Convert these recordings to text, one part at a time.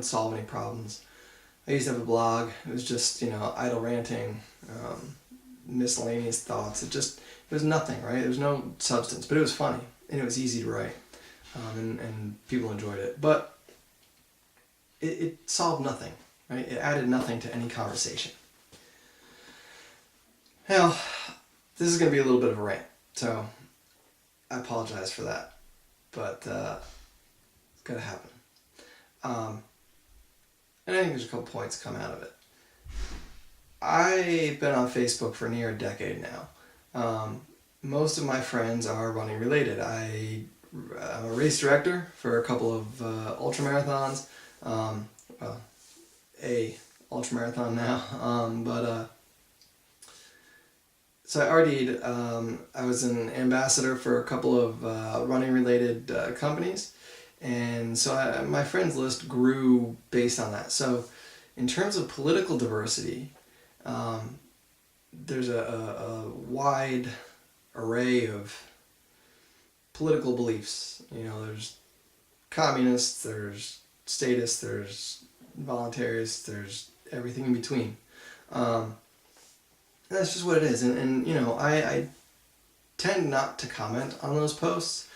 wouldn't solve any problems. I used to have a blog. It was just, idle ranting, miscellaneous thoughts. It was nothing, right? There was no substance, but it was funny and it was easy to write, and people enjoyed it. But it solved nothing, right? It added nothing to any conversation. Now, this is going to be a little bit of a rant, so I apologize for that, but it's got to happen. And I think there's a couple points come out of it. I've been on Facebook for near a decade now. Most of my friends are running related. I'm a race director for a couple of ultramarathons. A ultramarathon now. So I RD'd. I was an ambassador for a couple of running related companies. And so my friends list grew based on that. So in terms of political diversity, there's a wide array of political beliefs. There's communists, there's statists, there's voluntarists, there's everything in between. And that's just what it is. And I tend not to comment on those posts.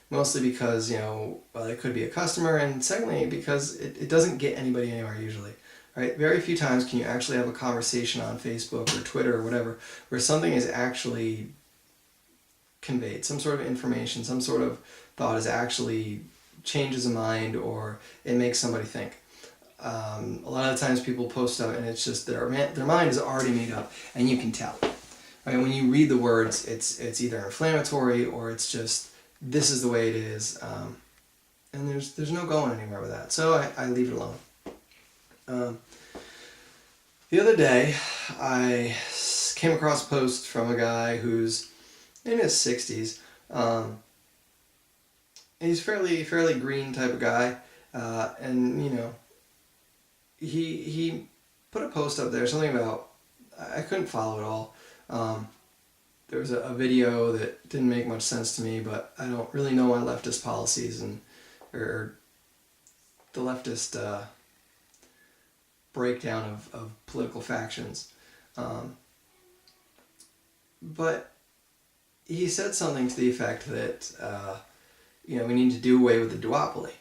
Mostly because, it could be a customer, and secondly, because it doesn't get anybody anywhere usually, right? Very few times can you actually have a conversation on Facebook or Twitter or whatever where something is actually conveyed, some sort of information, some sort of thought is actually changes a mind or it makes somebody think. A lot of the times people post stuff and it's just their mind is already made up, and you can tell, right? When you read the words, it's either inflammatory or it's just, this is the way it is, and there's no going anywhere with that. So I leave it alone. The other day, I came across a post from a guy who's in his 60s. He's fairly green type of guy, and he put a post up there, something about, I couldn't follow it all. There was a video that didn't make much sense to me, but I don't really know my leftist policies or the leftist breakdown of political factions. But he said something to the effect that, we need to do away with the duopoly.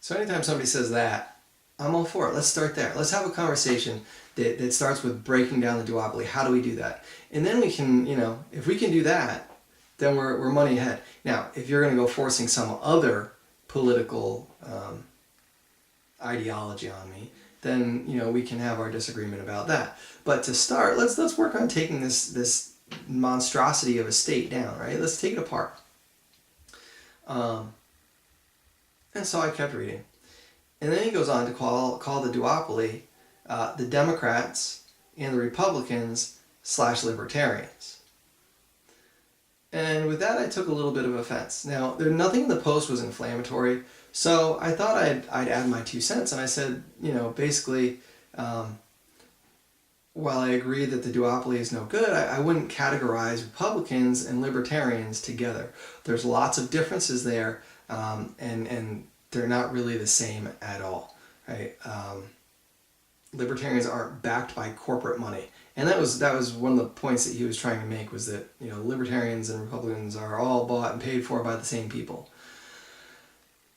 So anytime somebody says that, I'm all for it. Let's start there. Let's have a conversation that starts with breaking down the duopoly. How do we do that? And then we can, if we can do that, then we're money ahead. Now, if you're going to go forcing some other political ideology on me, then we can have our disagreement about that. But to start, let's work on taking this monstrosity of a state down, right? Let's take it apart. And so I kept reading. And then he goes on to call the duopoly the Democrats and the Republicans / libertarians. And with that, I took a little bit of offense. Now, nothing in the post was inflammatory, so I thought I'd add my 2 cents. And I said, basically, while I agree that the duopoly is no good, I wouldn't categorize Republicans and libertarians together. There's lots of differences there, and they're not really the same at all, right? Libertarians aren't backed by corporate money. And that was one of the points that he was trying to make, was that libertarians and Republicans are all bought and paid for by the same people.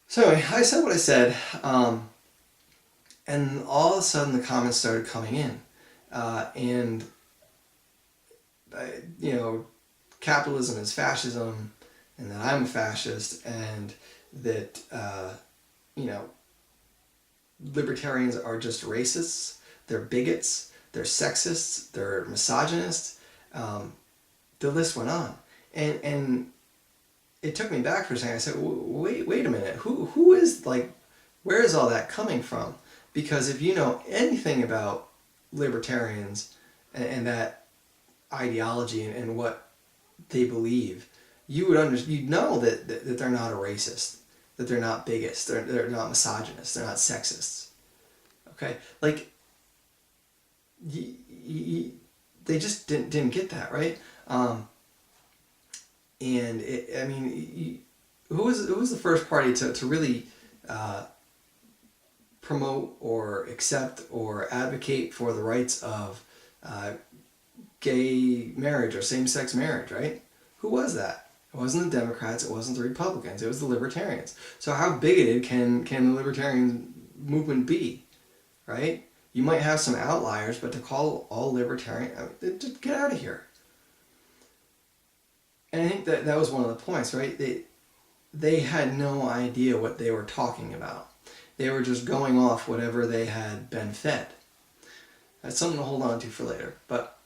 So anyway, I said what I said, and all of a sudden the comments started coming in, and capitalism is fascism, and that I'm a fascist, and that libertarians are just racists, they're bigots, they're sexists, they're misogynists. The list went on, and it took me back for a second. I said, wait a minute, who is, where is all that coming from? Because if you know anything about libertarians and that ideology and what they believe, you'd know that they're not a racist, that they're not bigots, they're not misogynists, they're not sexists. Okay, they just didn't get that, right? And who was the first party to really promote or accept or advocate for the rights of gay marriage or same-sex marriage, right? Who was that? It wasn't the Democrats, it wasn't the Republicans, it was the Libertarians. So how bigoted can the Libertarian movement be, right? You might have some outliers, but to call all Libertarian, just get out of here. And I think that was one of the points, right? They had no idea what they were talking about. They were just going off whatever they had been fed. That's something to hold on to for later. But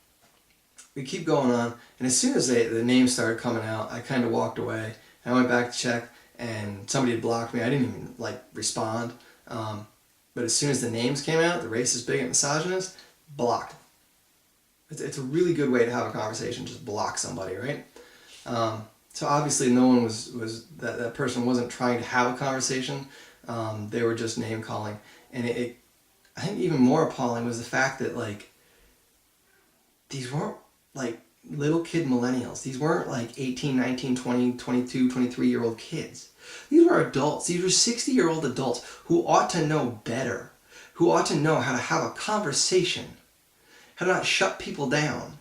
we keep going on, and as soon as the names started coming out, I kind of walked away. I went back to check, and somebody had blocked me. I didn't even respond. But as soon as the names came out, the racist, bigot, misogynist, blocked. It's a really good way to have a conversation. Just block somebody, right? So obviously, no one was that person wasn't trying to have a conversation. They were just name calling, and I think even more appalling was the fact that these weren't little kid millennials. These weren't 18, 19, 20, 22, 23-year-old kids. These were adults. These were 60-year-old adults who ought to know better, who ought to know how to have a conversation, how to not shut people down,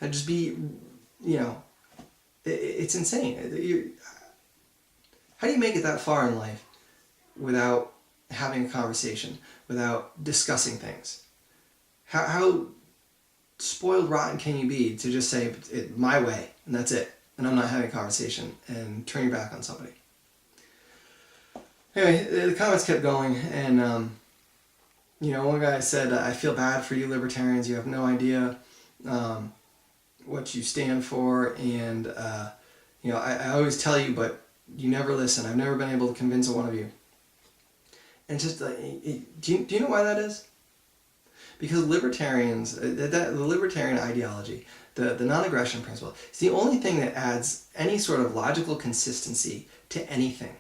how to just be, it's insane. How do you make it that far in life without having a conversation, without discussing things? How spoiled rotten can you be to just say it my way and that's it, and I'm not having a conversation, and turn your back on somebody? Anyway, the comments kept going, and one guy said, I feel bad for you libertarians, you have no idea what you stand for, and I always tell you, but you never listen. I've never been able to convince one of you. And just do you know why that is? Because libertarians, the libertarian ideology, the non-aggression principle, is the only thing that adds any sort of logical consistency to anything.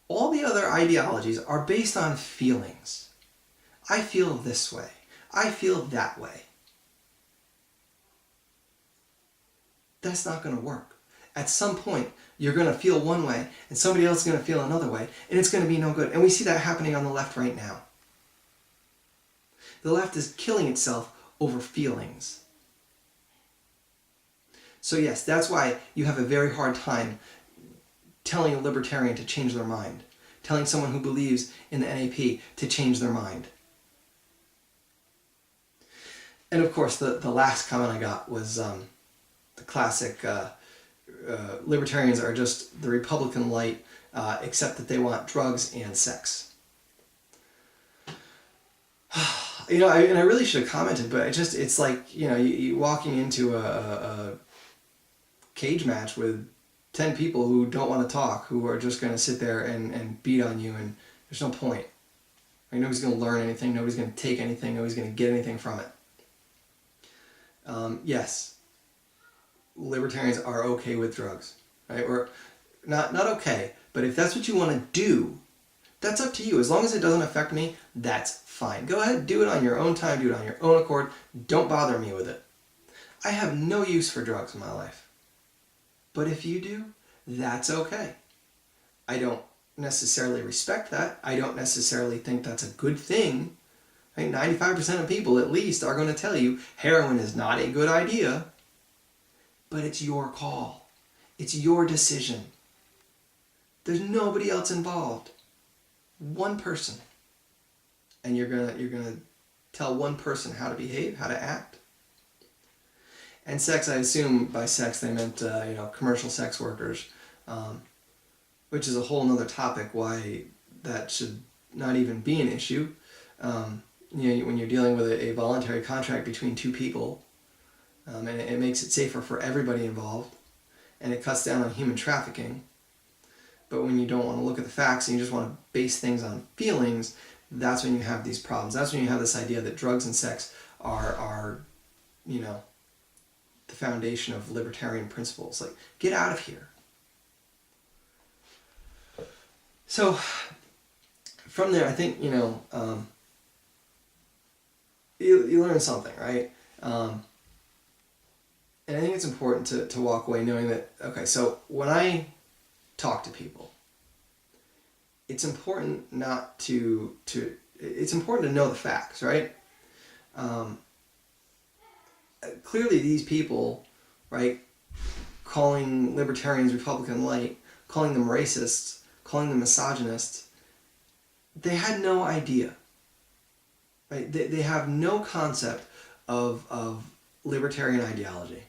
All the other ideologies are based on feelings. I feel this way. I feel that way. That's not going to work. At some point, you're going to feel one way, and somebody else is going to feel another way, and it's going to be no good. And we see that happening on the left right now. The left is killing itself over feelings. So yes, that's why you have a very hard time telling a libertarian to change their mind, telling someone who believes in the NAP to change their mind. And of course, the last comment I got was the classic, libertarians are just the Republican light, except that they want drugs and sex. And I really should have commented, but it's like, you walking into a cage match with 10 people who don't want to talk, who are just going to sit there and beat on you, and there's no point. Nobody's going to learn anything, nobody's going to take anything, nobody's going to get anything from it. Yes, libertarians are okay with drugs, right? Or not okay, but if that's what you want to do, that's up to you. As long as it doesn't affect me, that's fine. Go ahead, do it on your own time, do it on your own accord. Don't bother me with it. I have no use for drugs in my life. But if you do, that's okay. I don't necessarily respect that. I don't necessarily think that's a good thing. 95% of people at least are going to tell you heroin is not a good idea. But it's your call. It's your decision. There's nobody else involved. One person. And you're gonna tell one person how to behave, how to act. And sex, I assume by sex they meant commercial sex workers, which is a whole nother topic why that should not even be an issue. When you're dealing with a voluntary contract between two people, and it makes it safer for everybody involved, and it cuts down on human trafficking. But when you don't want to look at the facts and you just want to base things on feelings, that's when you have these problems. That's when you have this idea that drugs and sex are the foundation of libertarian principles. Get out of here. So from there, I think, you learn something, right? And I think it's important to walk away knowing that, okay, so when I talk to people, it's important not to it's important to know the facts, right? Clearly these people, right, calling libertarians Republican light, calling them racists, calling them misogynists, they had no idea, right? They have no concept of libertarian ideology.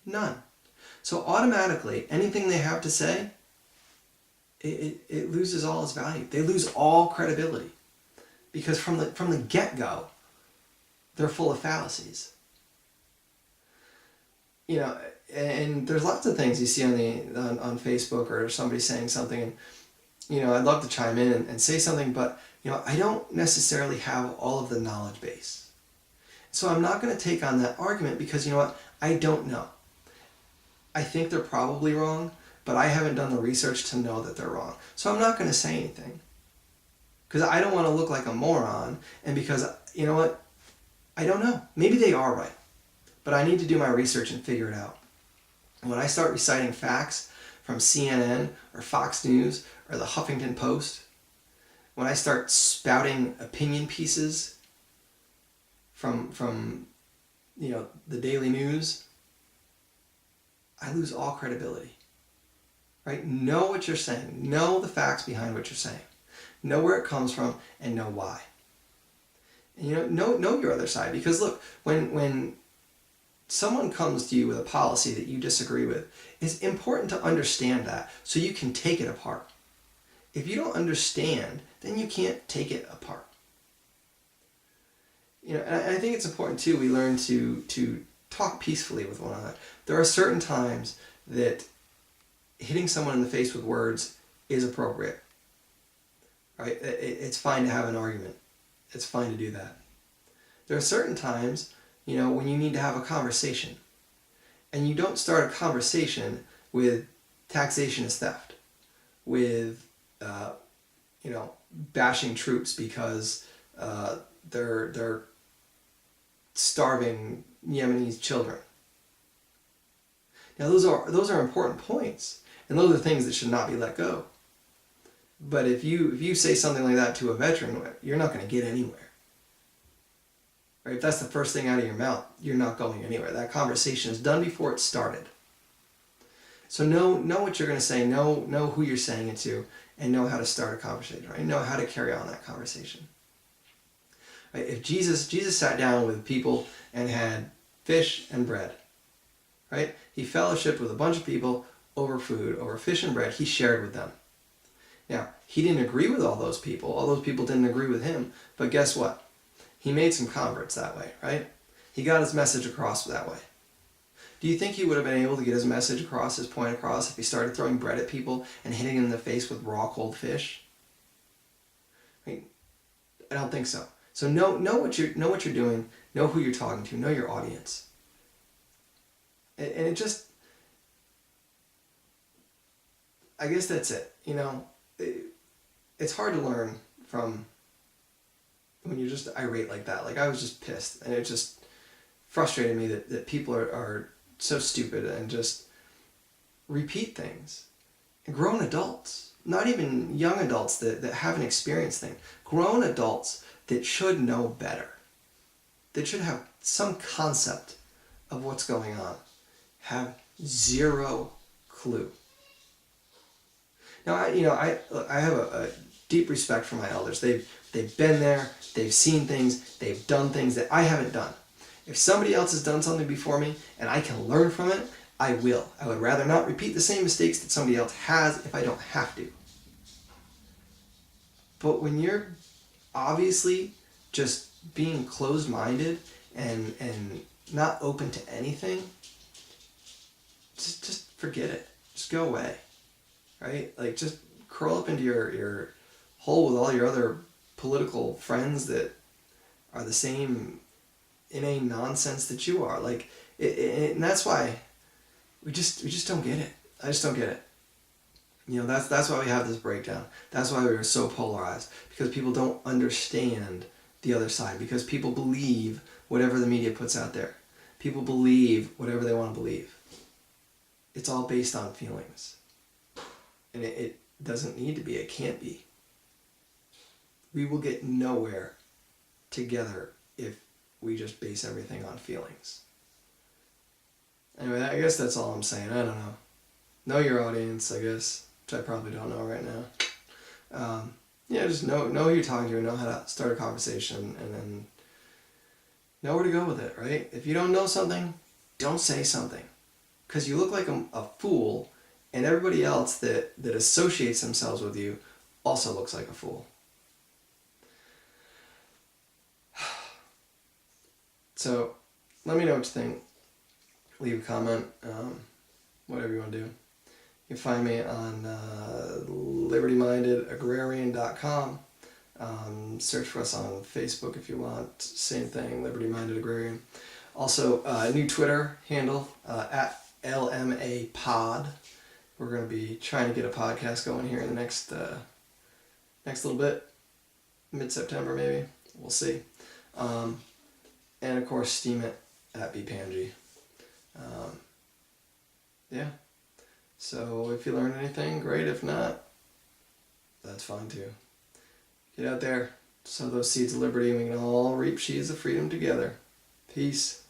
None. So automatically, anything they have to say, it loses all its value. They lose all credibility. Because from the get-go, they're full of fallacies. You know, and there's lots of things you see on Facebook or somebody saying something, and you know, I'd love to chime in and say something, but you know, I don't necessarily have all of the knowledge base. So I'm not going to take on that argument because you know what? I don't know. I think they're probably wrong, but I haven't done the research to know that they're wrong. So I'm not going to say anything. Because I don't want to look like a moron, and because, you know what? I don't know. Maybe they are right. But I need to do my research and figure it out. When I start reciting facts from CNN or Fox News or the Huffington Post, when I start spouting opinion pieces from you know, the Daily News, I lose all credibility. Right? Know what you're saying. Know the facts behind what you're saying. Know where it comes from and know why. And you know your other side, because look, when someone comes to you with a policy that you disagree with, it's important to understand that so you can take it apart. If you don't understand, then you can't take it apart. You know, and I think it's important too, we learn to talk peacefully with one another. There are certain times that hitting someone in the face with words is appropriate. Right? It's fine to have an argument. It's fine to do that. There are certain times, you know, when you need to have a conversation. And you don't start a conversation with taxation is theft, with, you know, bashing troops because they're starving Yemenis children. Now those are important points, and those are things that should not be let go. But if you say something like that to a veteran, you're not going to get anywhere. Right? If that's the first thing out of your mouth, you're not going anywhere. That conversation is done before it started. So know what you're going to say, know who you're saying it to, and know how to start a conversation, right? Know how to carry on that conversation. Right? If Jesus sat down with people and had fish and bread, right? He fellowshiped with a bunch of people over food, over fish and bread. He shared with them. Now, he didn't agree with all those people. All those people didn't agree with him. But guess what? He made some converts that way, right? He got his message across that way. Do you think he would have been able to get his message across, his point across, if he started throwing bread at people and hitting them in the face with raw, cold fish? I don't think so. So know what you're doing, know who you're talking to, know your audience. And it just, I guess that's it. You know, it's hard to learn from when you're just irate like that. Like I was just pissed, and it just frustrated me that people are so stupid and just repeat things. And grown adults, not even young adults that haven't experienced things, grown adults that should know better, that should have some concept of what's going on, have zero clue. Now, I have a deep respect for my elders. They've been there, they've seen things, they've done things that I haven't done. If somebody else has done something before me and I can learn from it, I will. I would rather not repeat the same mistakes that somebody else has if I don't have to. But when you're obviously just being closed-minded and not open to anything, just forget it. Just go away. Right? Like just curl up into your hole with all your other political friends that are the same inane nonsense that you are. Like, and that's why we just don't get it. I just don't get it. You know, that's why we have this breakdown. That's why we're so polarized, because people don't understand the other side, because people believe whatever the media puts out there. People believe whatever they want to believe. It's all based on feelings. And it doesn't need to be. It can't be. We will get nowhere together if we just base everything on feelings. Anyway, I guess that's all I'm saying. I don't know. Know your audience, I guess, which I probably don't know right now. Just know who you're talking to, know how to start a conversation, and then know where to go with it, right? If you don't know something, don't say something. Because you look like a fool, and everybody else that associates themselves with you also looks like a fool. So, let me know what you think. Leave a comment, whatever you want to do. You can find me on libertymindedagrarian.com. Search for us on Facebook if you want. Same thing, Liberty Minded Agrarian. Also, new Twitter handle, at LMAPod. We're going to be trying to get a podcast going here in the next little bit. Mid-September, maybe. We'll see. And, of course, Steam it at BPanG. So if you learned anything, great. If not, that's fine too. Get out there, sow those seeds of liberty, and we can all reap sheaves of freedom together. Peace.